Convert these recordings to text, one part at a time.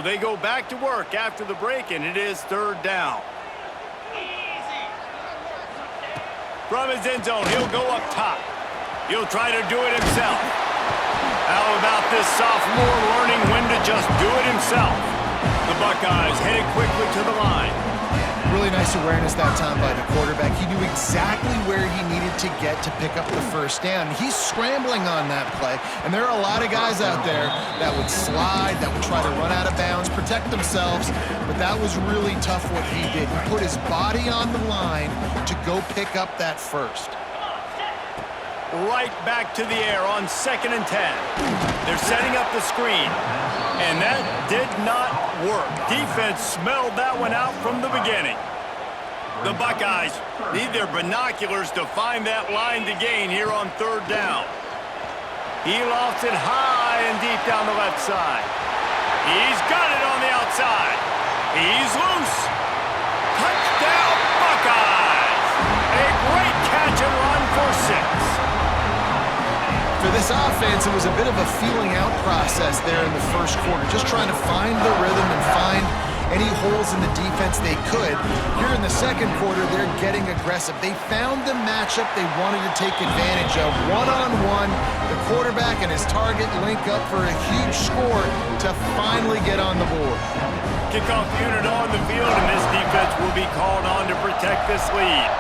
they go back to work after the break, and it is third down. From his end zone, he'll go up top. He'll try to do it himself. How about this sophomore learning when to just do it himself? The Buckeyes headed quickly to the line. Really nice awareness that time by the quarterback. He knew exactly where he needed to get to pick up the first down. He's scrambling on that play, and there are a lot of guys out there that would slide, that would try to run out of bounds, protect themselves, but that was really tough what he did. He put his body on the line to go pick up that first. Right back to the air on 2nd and 10. They're setting up the screen, and that did not work. Defense smelled that one out from the beginning. The Buckeyes need their binoculars to find that line to gain here on third down. He lofts it high and deep down the left side. He's got it on the outside. He's loose. Touchdown, Buckeyes! A great catch and run for 6. For this offense, it was a bit of a feeling-out process there in the first quarter, just trying to find the rhythm and find any holes in the defense they could. Here in the second quarter, they're getting aggressive. They found the matchup they wanted to take advantage of. One-on-one, the quarterback and his target link up for a huge score to finally get on the board. Kickoff unit on the field, and this defense will be called on to protect this lead.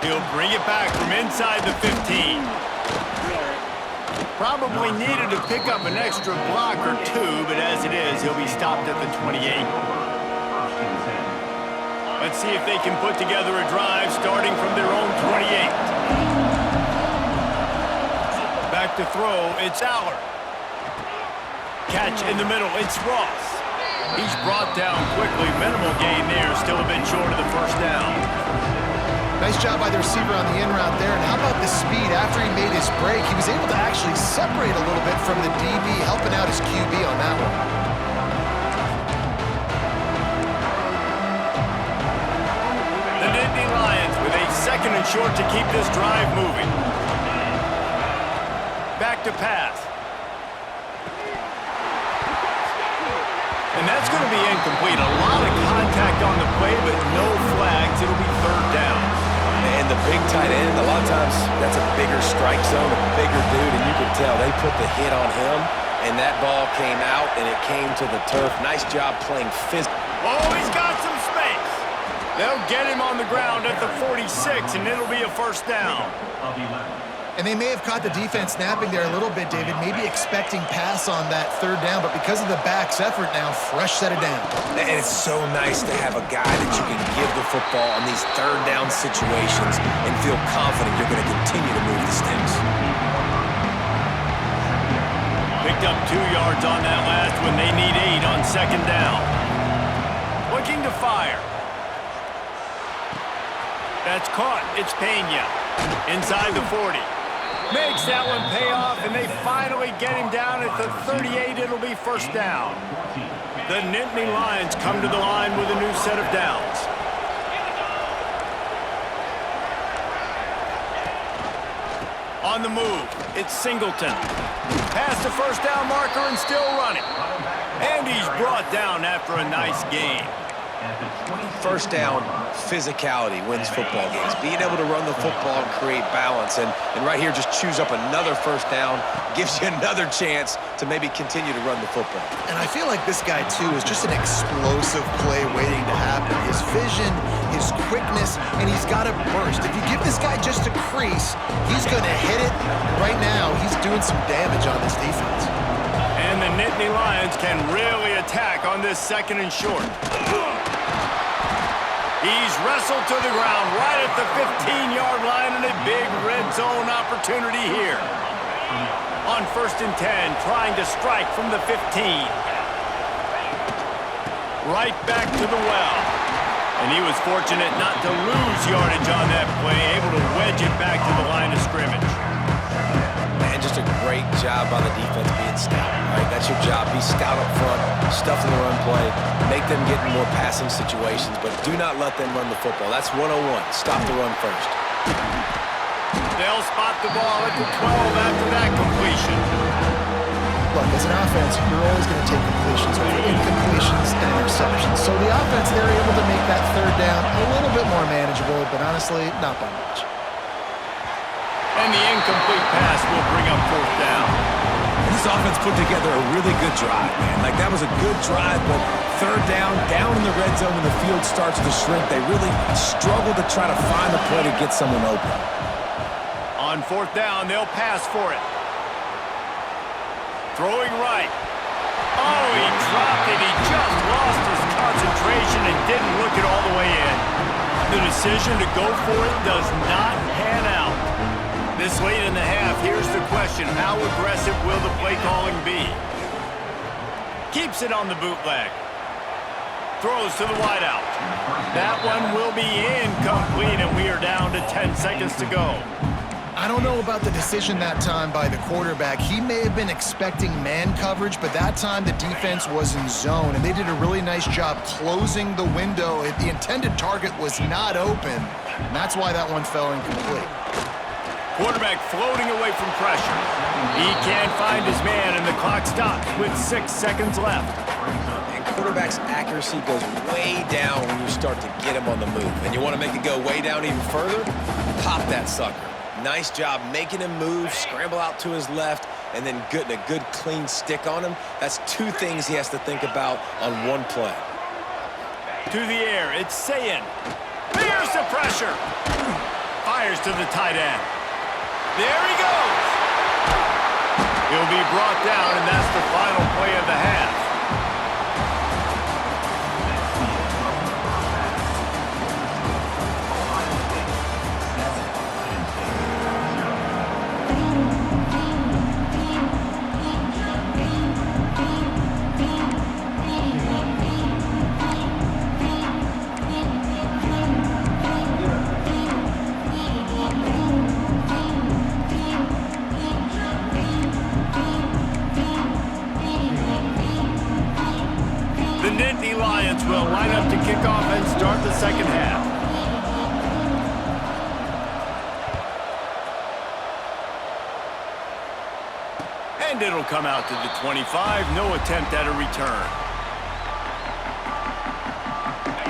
He'll bring it back from inside the 15. Probably needed to pick up an extra block or two, but as it is, he'll be stopped at the 28. Let's see if they can put together a drive starting from their own 28. Back to throw, it's Aller. Catch in the middle, it's Ross. He's brought down quickly. Minimal gain there, still a bit short of the first down. Nice job by the receiver on the in route there. And how about the speed? After he made his break, he was able to actually separate a little bit from the DB, helping out his QB on that one. The Nittany Lions with a 2nd and short to keep this drive moving. Back to pass. And that's going to be incomplete. A lot of contact on the play, but no flags. It'll be third down. And the big tight end, a lot of times that's a bigger strike zone, a bigger dude, and you can tell they put the hit on him, and that ball came out, and it came to the turf. Nice job playing physical. Oh, he's got some space. They'll get him on the ground at the 46, and it'll be a first down. And they may have caught the defense napping there a little bit, David, maybe expecting pass on that third down, but because of the back's effort now, fresh set it down. And it's so nice to have a guy that you can give the football on these third down situations and feel confident you're going to continue to move the sticks. Picked up 2 yards on that last one. They need 8 on 2nd down. Looking to fire. That's caught. It's Pena. Inside the 40. Makes that one pay off, and they finally get him down at the 38. It'll be first down. The Nittany Lions come to the line with a new set of downs. On the move, it's Singleton. Past the first down marker and still running. And he's brought down after a nice gain. First down, physicality wins football games. Being able to run the football and create balance. And right here, just choose up another first down, gives you another chance to maybe continue to run the football. And I feel like this guy, too, is just an explosive play waiting to happen. His vision, his quickness, and he's got a burst. If you give this guy just a crease, he's going to hit it. Right now, he's doing some damage on this defense. And the Nittany Lions can really attack on this 2nd and short. He's wrestled to the ground right at the 15-yard line, and a big red zone opportunity here. On 1st and 10, trying to strike from the 15. Right back to the well. And he was fortunate not to lose yardage on that play, able to wedge it back to the line of scrimmage. Man, just a great job by the defense being stout. Right? That's your job. Be stout up front, stuff in the run play, make them get in more passing situations, but do not let them run the football. That's 101. Stop the run first. They'll spot the ball at the 12 after that completion. as an offense, you're always going to take completions over incompletions and interceptions. So the offense, they're able to make that third down a little bit more manageable, but honestly, not by much. And the incomplete pass will bring up fourth down. And this offense put together a really good drive, man. Like, that was a good drive, but third down in the red zone when the field starts to shrink, they really struggle to try to find a play to get someone open. On fourth down, they'll pass for it. Throwing right. Oh, he dropped it. He just lost his concentration and didn't look it all the way in. The decision to go for it does not pan out. This late in the half, here's the question. How aggressive will the play calling be? Keeps it on the bootleg. Throws to the wideout. That one will be incomplete, and we are down to 10 seconds to go. I don't know about the decision that time by the quarterback. He may have been expecting man coverage, but that time the defense was in zone, and they did a really nice job closing the window. The intended target was not open, and that's why that one fell incomplete. Quarterback floating away from pressure. He can't find his man, and the clock stops with 6 seconds left. And quarterback's accuracy goes way down when you start to get him on the move. And you want to make it go way down even further? Pop that sucker. Nice job making him move, scramble out to his left, and then getting a good clean stick on him. That's two things he has to think about on one play. To the air, it's Sayin. There's the pressure. Fires to the tight end. There he goes. He'll be brought down, and that's the final play of the half. Lions will line up to kick off and start the second half. And it'll come out to the 25. No attempt at a return.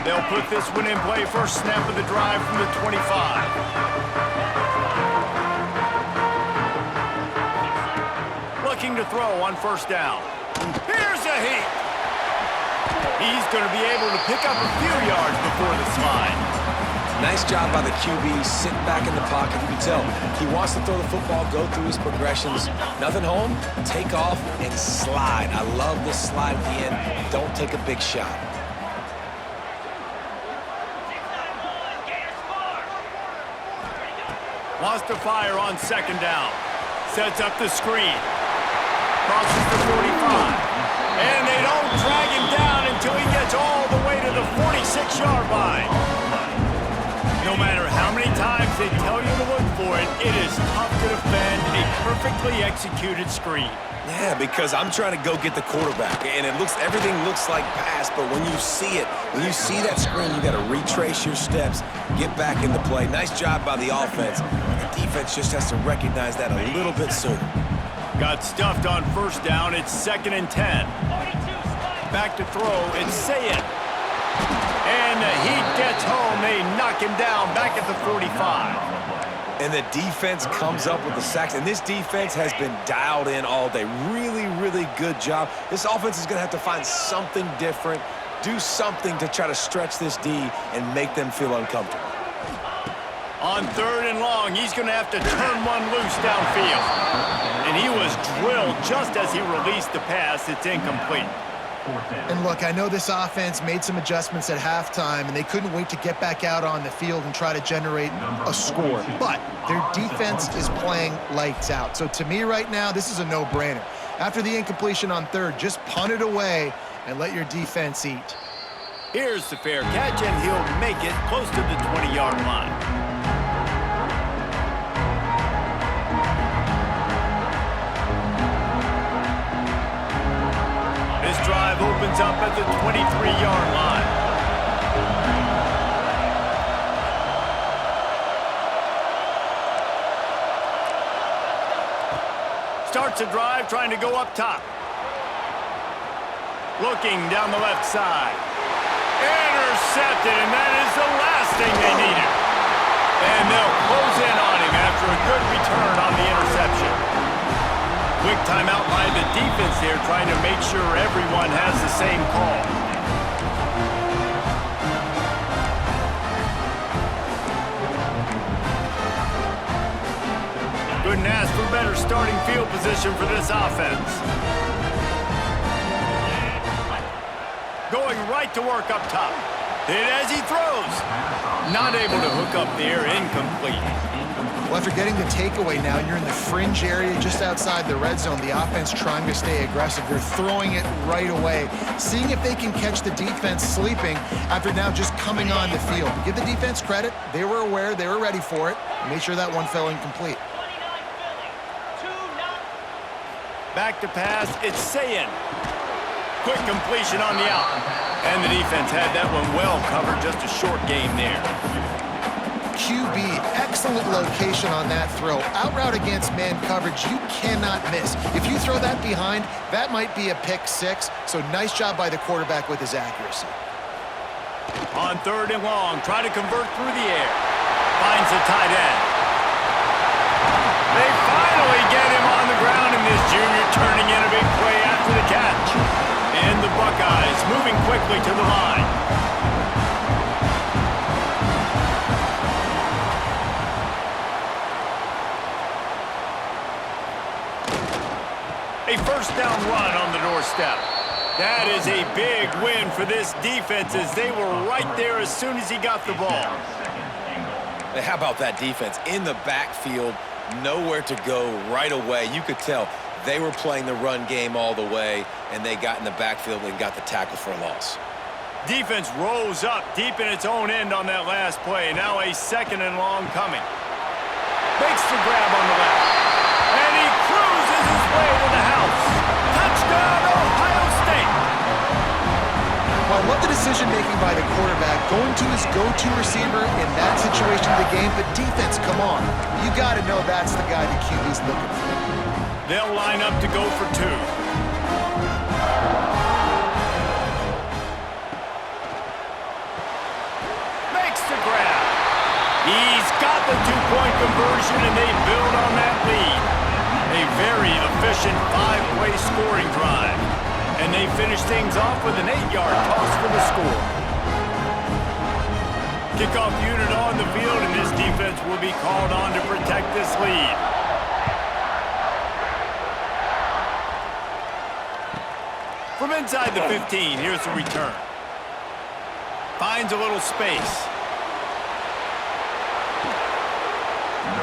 They'll put this one in play. First snap of the drive from the 25. Looking to throw on first down. Here's a heat. He's going to be able to pick up a few yards before the slide. Nice job by the QB, sitting back in the pocket. You can tell he wants to throw the football, go through his progressions. Nothing home, take off, and slide. I love the slide at the end. Don't take a big shot. Wants to fire on second down. Sets up the screen. Crosses the 45. And they don't drag him down until he gets all the way to the 46-yard line. No matter how many times they tell you to look for it, it is tough to defend a perfectly executed screen. Yeah, because I'm trying to go get the quarterback, and everything looks like pass, but when you see it, when you see that screen, you got to retrace your steps, get back in the play. Nice job by the offense. The defense just has to recognize that a little bit sooner. Got stuffed on first down. It's 2nd and 10. Back to throw. It's Sayin. And the Heat gets home. They knock him down back at the 45. And the defense comes up with the sacks. And this defense has been dialed in all day. Really, really good job. This offense is going to have to find something different, do something to try to stretch this D and make them feel uncomfortable. On 3rd and long, he's going to have to turn one loose downfield. And he was drilled just as he released the pass. It's incomplete. And look, I know this offense made some adjustments at halftime, and they couldn't wait to get back out on the field and try to generate a score. But their defense is playing lights out. So to me right now, this is a no-brainer. After the incompletion on 3rd, just punt it away and let your defense eat. Here's the fair catch, and he'll make it close to the 20-yard line. This drive opens up at the 23-yard line. Starts a drive trying to go up top. Looking down the left side. Intercepted, and that is the last thing they needed. And they'll close in on him after a good return on the interception. Quick timeout by the defense here, trying to make sure everyone has the same call. Couldn't ask for better starting field position for this offense. Going right to work up top. Hit as he throws. Not able to hook up there, incomplete. Well, after getting the takeaway now, you're in the fringe area just outside the red zone. The offense trying to stay aggressive. They're throwing it right away, seeing if they can catch the defense sleeping after now just coming on the field. Give the defense credit. They were aware. They were ready for it. Made sure that one fell incomplete. Back to pass. It's Sayin. Quick completion on the out. And the defense had that one well covered. Just a short game there. QB, excellent location on that throw. Out route against man coverage, you cannot miss. If you throw that behind, that might be a pick six. So nice job by the quarterback with his accuracy. On 3rd and long, try to convert through the air. Finds the tight end. They finally get him on the ground, and this junior turning in a big play after the catch. And the Buckeyes moving quickly to the line. A first down run on the doorstep. That is a big win for this defense as they were right there as soon as he got the ball. How about that defense? In the backfield, nowhere to go right away. You could tell they were playing the run game all the way, and they got in the backfield and got the tackle for a loss. Defense rose up deep in its own end on that last play. Now a 2nd and long coming. Makes the grab on the left. And he cruises his way to the house. Touchdown, Ohio State. Well, what the decision-making by the quarterback, going to his go-to receiver in that situation of the game, but defense, come on. You got to know that's the guy the QB's looking for. They'll line up to go for 2. Makes the grab. He's got the 2-point conversion, and they build on that lead. A very efficient 5-play scoring drive. And they finish things off with an 8-yard toss for the score. Kickoff unit on the field, and this defense will be called on to protect this lead. From inside the 15, here's the return. Finds a little space.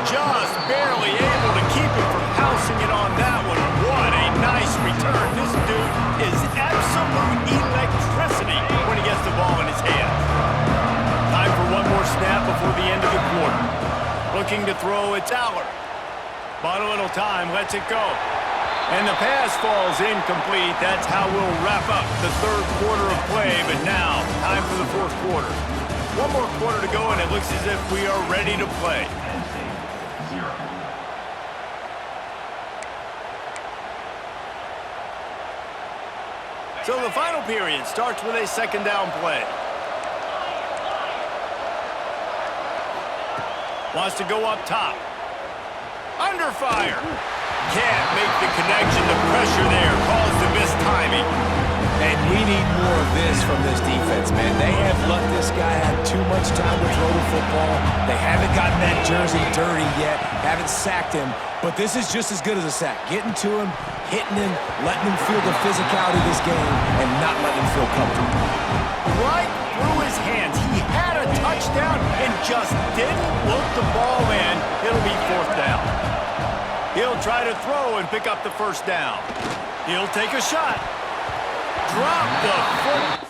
Just barely able to keep him from housing it on that one. What a nice return. This dude is absolute electricity when he gets the ball in his hands. Time for one more snap before the end of the quarter. Looking to throw, it's Aller. Bought a little time, lets it go. And the pass falls incomplete. That's how we'll wrap up the 3rd quarter of play. But now, time for the 4th quarter. One more quarter to go, and it looks as if we are ready to play. So the final period starts with a 2nd down play. Wants to go up top. Under fire. Can't make the connection. The pressure there caused the missed timing. And we need more of this from this defense, man. They have let this guy have too much time to throw the football. They haven't gotten that jersey dirty yet, haven't sacked him. But this is just as good as a sack. Getting to him, hitting him, letting him feel the physicality of this game, and not letting him feel comfortable. Right through his hands. He had a touchdown and just didn't look the ball in. It'll be 4th down. He'll try to throw and pick up the 1st down. He'll take a shot. Drop the foot.